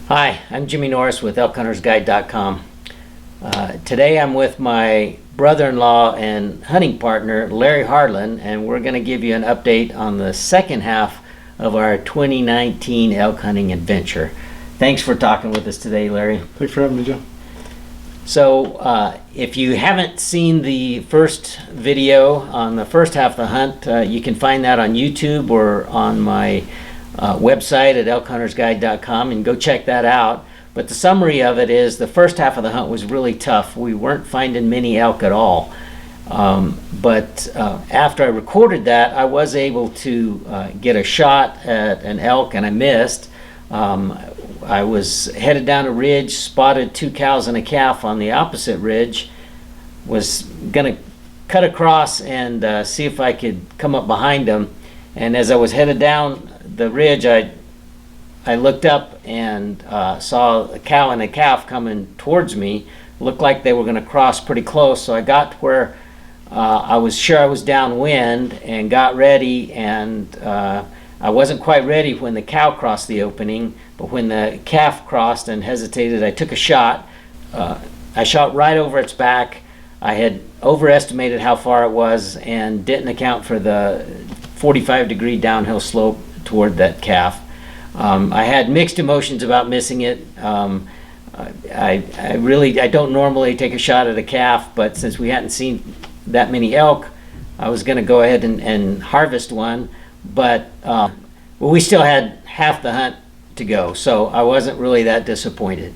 Hi, I'm Jimmy Norris with elkhuntersguide.com. Today I'm with my brother-in-law and hunting partner, Larry Harlan, and we're going to give you an update on the second half of our 2019 elk hunting adventure. Thanks for talking with us today, Larry. Thanks for having me, Joe. So if you haven't seen the first video on the first half of the hunt, you can find that on YouTube or on my website at elkhuntersguide.com, and go check that out. But the summary of it is the first half of the hunt was really tough. We weren't finding many elk at all. But after I recorded that, I was able to get a shot at an elk, and I missed. I was headed down a ridge, spotted 2 cows and a calf on the opposite ridge, was going to cut across and see if I could come up behind them. And as I was headed down the ridge, I looked up and saw a cow and a calf coming towards me. Looked like they were going to cross pretty close, so I got to where I was sure I was downwind and got ready, and I wasn't quite ready when the cow crossed the opening, but when the calf crossed and hesitated, I took a shot. I shot right over its back. I had overestimated how far it was and didn't account for the 45-degree downhill slope toward that calf. I had mixed emotions about missing it. I don't normally take a shot at a calf, but since we hadn't seen that many elk, I was going to go ahead and harvest one. But we still had half the hunt to go, so I wasn't really that disappointed.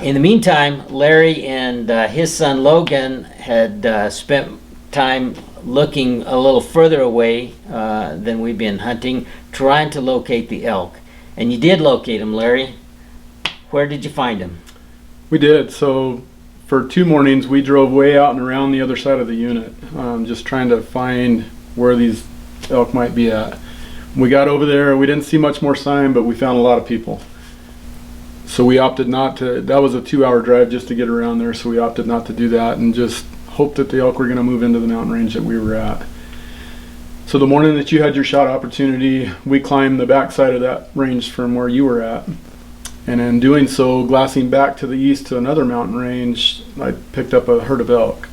In the meantime, Larry and his son Logan had spent time looking a little further away than we've been hunting, trying to locate the elk. And you did locate them, Larry. Where did you find them? We did. So for 2 mornings, we drove way out and around the other side of the unit, just trying to find where these elk might be at. We got over there, we didn't see much more sign, but we found a lot of people. So we opted not to. That was a 2-hour drive just to get around there, so we opted not to do that and just hoped that the elk were going to move into the mountain range that we were at. So the morning that you had your shot opportunity, we climbed the backside of that range from where you were at. And in doing so, glassing back to the east to another mountain range, I picked up a herd of elk.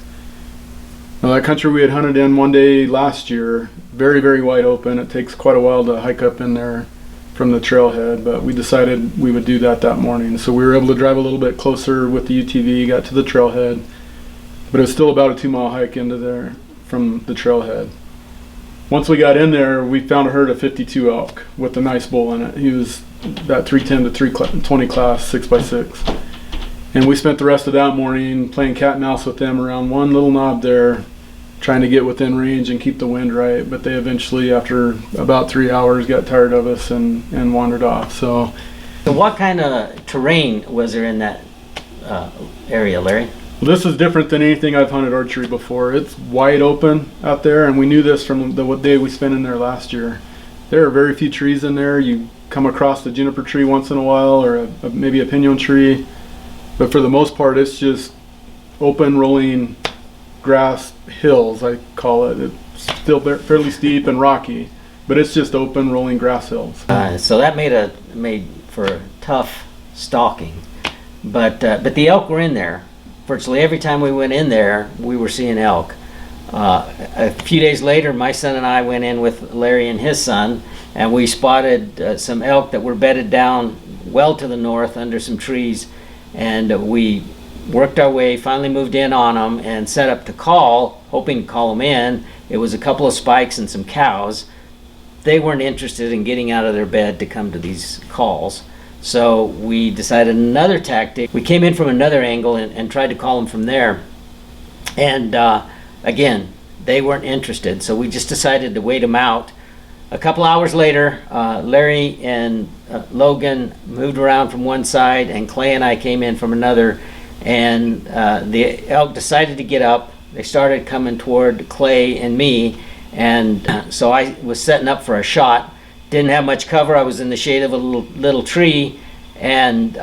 Now that country we had hunted in one day last year, very, very wide open. It takes quite a while to hike up in there from the trailhead, but we decided we would do that morning. So we were able to drive a little bit closer with the UTV, got to the trailhead, but it was still about a 2-mile hike into there from the trailhead. Once we got in there, we found a herd of 52 elk with a nice bull in it. He was that 310 to 320 class, 6x6. And we spent the rest of that morning playing cat and mouse with them around one little knob there, trying to get within range and keep the wind right. But they eventually, after about 3 hours, got tired of us and wandered off. So what kind of terrain was there in that area, Larry? This is different than anything I've hunted archery before. It's wide open out there, and we knew this from the day we spent in there last year. There are very few trees in there. You come across a juniper tree once in a while, or maybe a pinon tree, but for the most part it's just open rolling grass hills, I call it. It's still fairly steep and rocky, but it's just open rolling grass hills. So that made for tough stalking, but the elk were in there. Virtually every time we went in there, we were seeing elk. A few days later, my son and I went in with Larry and his son, and we spotted some elk that were bedded down well to the north under some trees, and we worked our way, finally moved in on them, and set up to call, hoping to call them in. It was a couple of spikes and some cows. They weren't interested in getting out of their bed to come to these calls. So we decided another tactic. We came in from another angle and tried to call them from there. And again, they weren't interested. So we just decided to wait them out. A couple hours later, Larry and Logan moved around from one side, and Clay and I came in from another. And the elk decided to get up. They started coming toward Clay and me. And so I was setting up for a shot. Didn't have much cover. I was in the shade of a little tree, and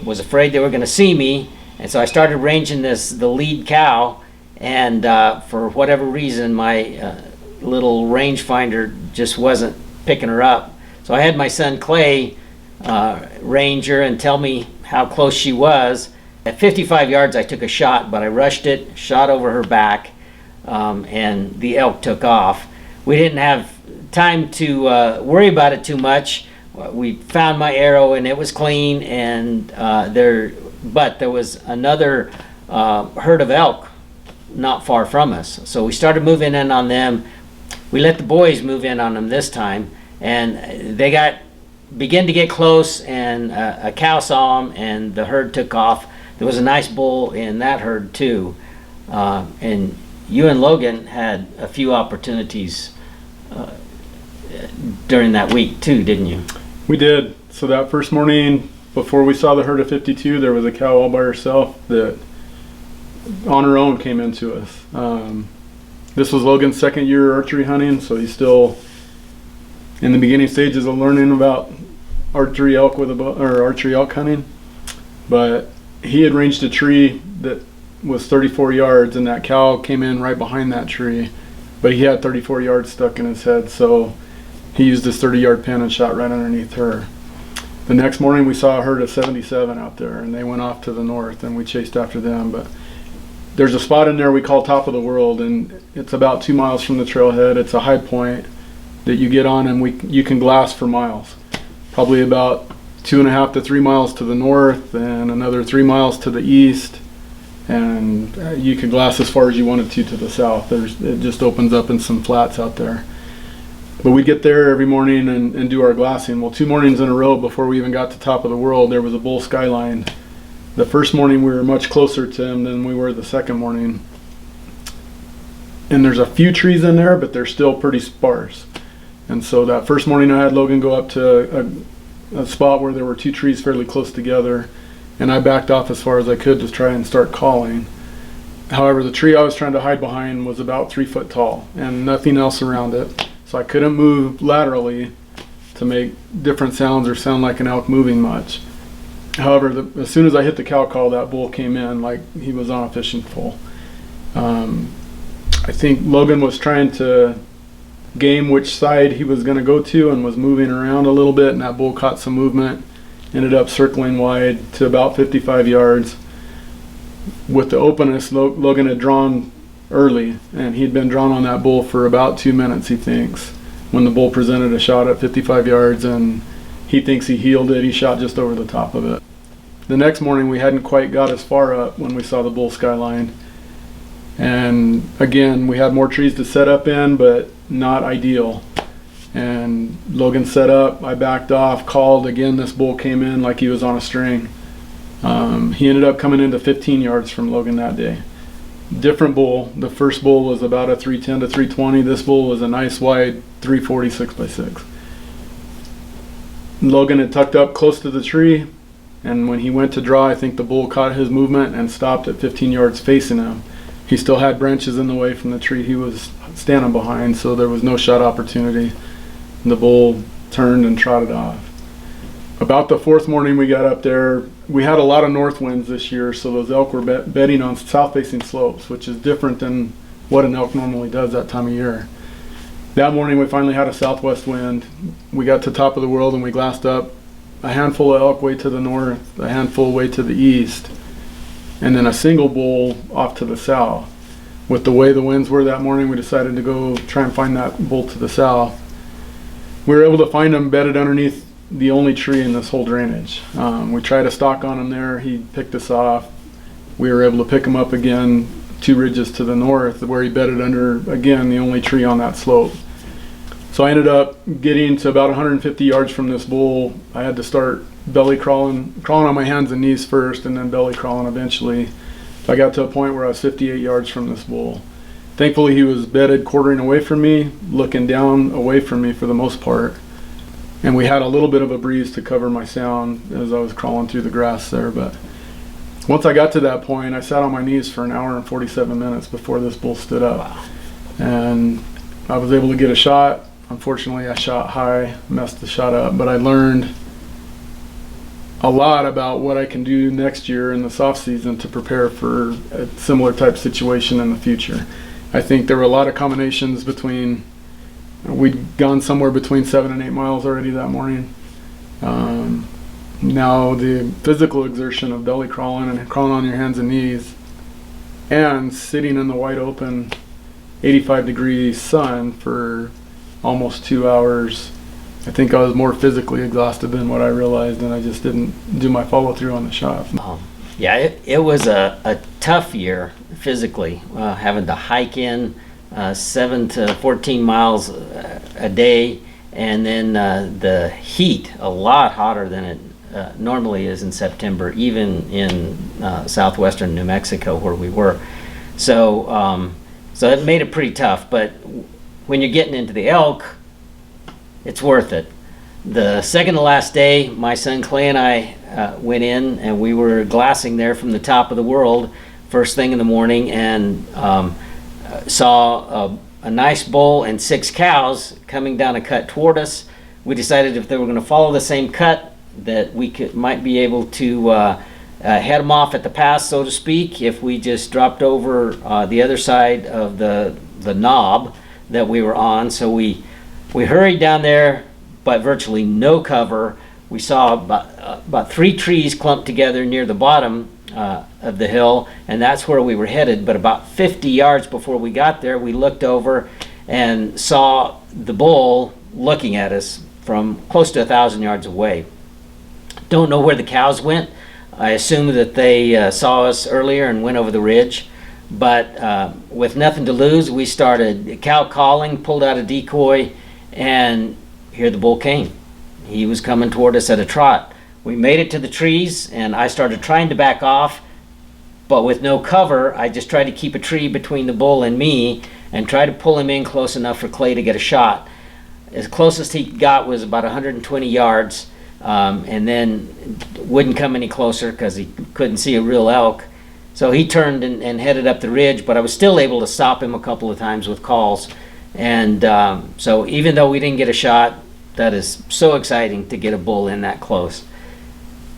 was afraid they were going to see me. And so I started ranging the lead cow, and for whatever reason, my little rangefinder just wasn't picking her up. So I had my son Clay ranger and tell me how close she was. At 55 yards, I took a shot, but I rushed it, shot over her back, and the elk took off. We didn't have time to worry about it too much. We found my arrow and it was clean, and but there was another herd of elk not far from us. So we started moving in on them. We let the boys move in on them this time, and they began to get close, and a cow saw them, and the herd took off. There was a nice bull in that herd too, and you and Logan had a few opportunities during that week too, didn't you? We did. So that first morning, before we saw the herd of 52, there was a cow all by herself that on her own came into us. This was Logan's second year archery hunting, so he's still in the beginning stages of learning about archery elk or archery elk hunting. But he had ranged a tree that was 34 yards, and that cow came in right behind that tree, but he had 34 yards stuck in his head, so he used his 30-yard pin and shot right underneath her. The next morning we saw a herd of 77 out there, and they went off to the north, and we chased after them. But there's a spot in there we call Top of the World, and it's about 2 miles from the trailhead. It's a high point that you get on, and you can glass for miles, probably about 2.5 to 3 miles to the north and another 3 miles to the east, and you could glass as far as you wanted to the south. It just opens up in some flats out there. But we'd get there every morning and do our glassing. Well, 2 mornings in a row before we even got to Top of the World, there was a bull skyline. The first morning we were much closer to him than we were the second morning. And there's a few trees in there, but they're still pretty sparse. And so that first morning I had Logan go up to a spot where there were 2 trees fairly close together, and I backed off as far as I could to try and start calling. However, the tree I was trying to hide behind was about 3 foot tall and nothing else around it. So I couldn't move laterally to make different sounds or sound like an elk moving much. However, as soon as I hit the cow call, that bull came in like he was on a fishing pole. I think Logan was trying to game which side he was going to go to and was moving around a little bit, and that bull caught some movement, ended up circling wide to about 55 yards. With the openness, Logan had drawn early, and he'd been drawn on that bull for about 2 minutes, he thinks, when the bull presented a shot at 55 yards, and he thinks he heeled it. He shot just over the top of it. The next morning we hadn't quite got as far up when we saw the bull skyline, and again we had more trees to set up in, but not ideal. And Logan set up, I backed off, called again. This bull came in like he was on a string. He ended up coming into 15 yards from Logan that day. Different bull. The first bull was about a 310 to 320. This bull was a nice wide 340 6x6. Logan had tucked up close to the tree, and when he went to draw, I think the bull caught his movement and stopped at 15 yards facing him. He still had branches in the way from the tree he was standing behind, so there was no shot opportunity. And the bull turned and trotted off. About the 4th morning we got up there, we had a lot of north winds this year, so those elk were bedding on south-facing slopes, which is different than what an elk normally does that time of year. That morning we finally had a southwest wind. We got to Top of the World and we glassed up a handful of elk way to the north, a handful way to the east, and then a single bull off to the south. With the way the winds were that morning, we decided to go try and find that bull to the south. We were able to find him bedded underneath the only tree in this whole drainage. We tried a stalk on him there. He picked us off. We were able to pick him up again 2 ridges to the north where he bedded under, again, the only tree on that slope. So I ended up getting to about 150 yards from this bull. I had to start belly crawling on my hands and knees first, and then belly crawling eventually. I got to a point where I was 58 yards from this bull. Thankfully he was bedded quartering away from me, looking down away from me for the most part. And we had a little bit of a breeze to cover my sound as I was crawling through the grass there. But once I got to that point, I sat on my knees for 1 hour and 47 minutes before this bull stood up. Wow. And I was able to get a shot. Unfortunately, I shot high, messed the shot up, but I learned a lot about what I can do next year in the soft season to prepare for a similar type situation in the future. I think there were a lot of combinations between, we'd gone somewhere between 7 and 8 miles already that morning, Now the physical exertion of belly crawling and crawling on your hands and knees and sitting in the wide open 85-degree sun for almost 2 hours, I think I was more physically exhausted than what I realized, and I just didn't do my follow-through on the shot. Yeah, it was a tough year physically, having to hike in 7 to 14 miles a day, and then the heat, a lot hotter than it normally is in September, even in southwestern New Mexico where we were. So it made it pretty tough, but when you're getting into the elk, it's worth it. The second to last day, my son Clay and I went in, and we were glassing there from the top of the world first thing in the morning, and saw a nice bull and 6 cows coming down a cut toward us. We decided if they were going to follow the same cut, that we might be able to head them off at the pass, so to speak, if we just dropped over the other side of the knob that we were on. So we hurried down there, but virtually no cover. We saw about 3 trees clumped together near the bottom of the hill, and that's where we were headed. But about 50 yards before we got there, we looked over and saw the bull looking at us from close to 1,000 yards away. Don't know where the cows went. I assume that they saw us earlier and went over the ridge. But with nothing to lose, we started cow calling, pulled out a decoy, and here the bull came. He was coming toward us at a trot. We made it to the trees, and I started trying to back off, but with no cover, I just tried to keep a tree between the bull and me and try to pull him in close enough for Clay to get a shot. As closest he got was about 120 yards, and then wouldn't come any closer because he couldn't see a real elk. So he turned and headed up the ridge, but I was still able to stop him a couple of times with calls. And so even though we didn't get a shot, that is so exciting to get a bull in that close.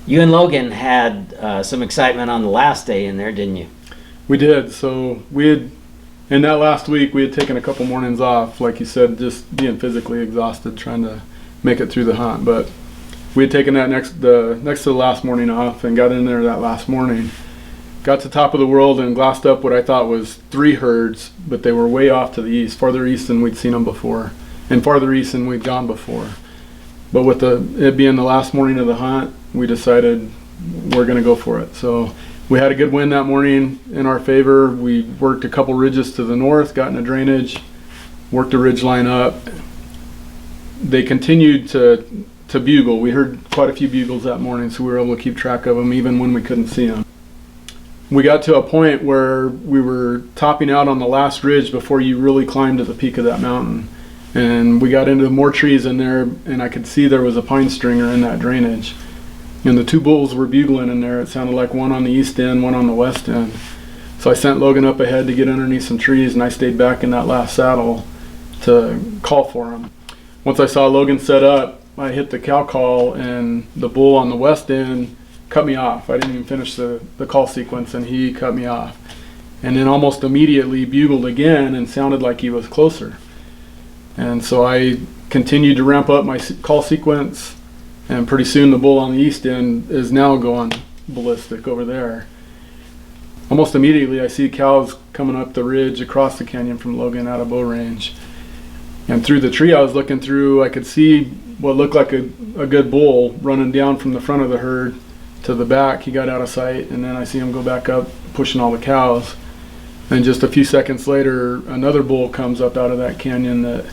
You and Logan had some excitement on the last day in there, didn't you? We did. So in that last week, we had taken a couple mornings off, like you said, just being physically exhausted, trying to make it through the hunt. But we had taken that next to the last morning off and got in there that last morning. Got to the top of the world and glassed up what I thought was 3 herds, but they were way off to the east, farther east than we'd seen them before, and farther east than we'd gone before. But with it being the last morning of the hunt, we decided we're going to go for it. So we had a good wind that morning in our favor. We worked a couple ridges to the north, got in a drainage, worked a ridge line up. They continued to bugle. We heard quite a few bugles that morning, so we were able to keep track of them even when we couldn't see them. We got to a point where we were topping out on the last ridge before you really climbed to the peak of that mountain. And we got into more trees in there, and I could see there was a pine stringer in that drainage. And the 2 bulls were bugling in there. It sounded like one on the east end, one on the west end. So I sent Logan up ahead to get underneath some trees, and I stayed back in that last saddle to call for him. Once I saw Logan set up, I hit the cow call, and the bull on the west end cut me off. I didn't even finish the call sequence, and he cut me off. And then almost immediately bugled again and sounded like he was closer. And so I continued to ramp up my call sequence, and pretty soon the bull on the east end is now going ballistic over there. Almost immediately I see cows coming up the ridge across the canyon from Logan out of bow range. And through the tree I was looking through, I could see what looked like a good bull running down from the front of the herd to the back. He got out of sight, and then I see him go back up pushing all the cows. And just a few seconds later, another bull comes up out of that canyon that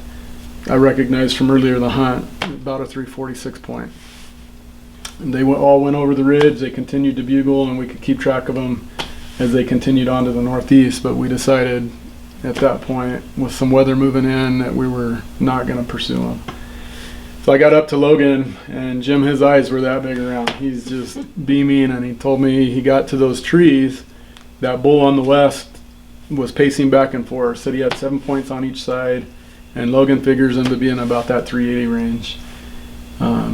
I recognized from earlier in the hunt, about a 346 point. And they all went over the ridge. They continued to bugle, and we could keep track of them as they continued on to the northeast. But we decided at that point, with some weather moving in, that we were not going to pursue them. So I got up to Logan, and Jim, his eyes were that big around. He's just beaming, and he told me he got to those trees. That bull on the west was pacing back and forth. Said he had 7 points on each side, and Logan figures him to be in about that 380 range.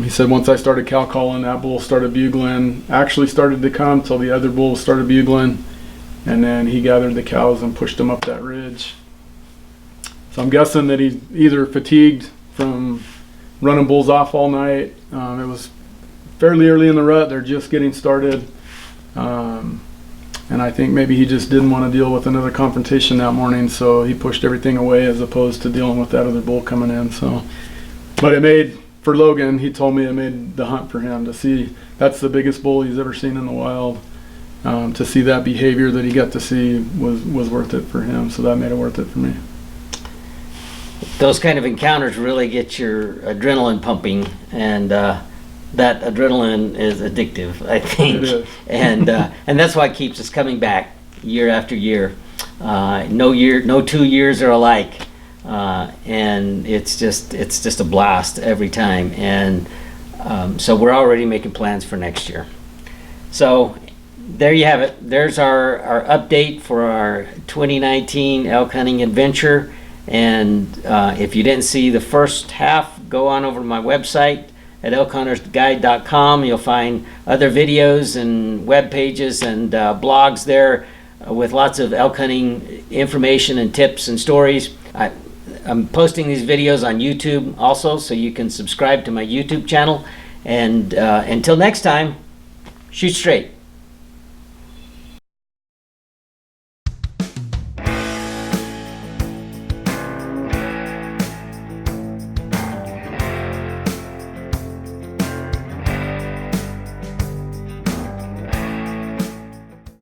He said once I started cow calling, that bull started bugling, actually started to come till the other bulls started bugling, and then he gathered the cows and pushed them up that ridge. So I'm guessing that he's either fatigued from running bulls off all night. It was fairly early in the rut. They're just getting started. And I think maybe he just didn't want to deal with another confrontation that morning, so he pushed everything away as opposed to dealing with that other bull coming in. So, but it made, for Logan, he told me it made the hunt for him to see. That's the biggest bull he's ever seen in the wild. To see that behavior that he got to see was worth it for him. So that made it worth it for me. Those kind of encounters really get your adrenaline pumping, and that adrenaline is addictive, I think. It is. And that's why it keeps us coming back year after year. No 2 years are alike, and it's just a blast every time. And so we're already making plans for next year. So there you have it. There's our update for our 2019 elk hunting adventure. And if you didn't see the first half, go on over to my website at elkhuntersguide.com. You'll find other videos and web pages and blogs there with lots of elk hunting information and tips and stories. I'm posting these videos on YouTube also, so you can subscribe to my YouTube channel. And until next time, shoot straight.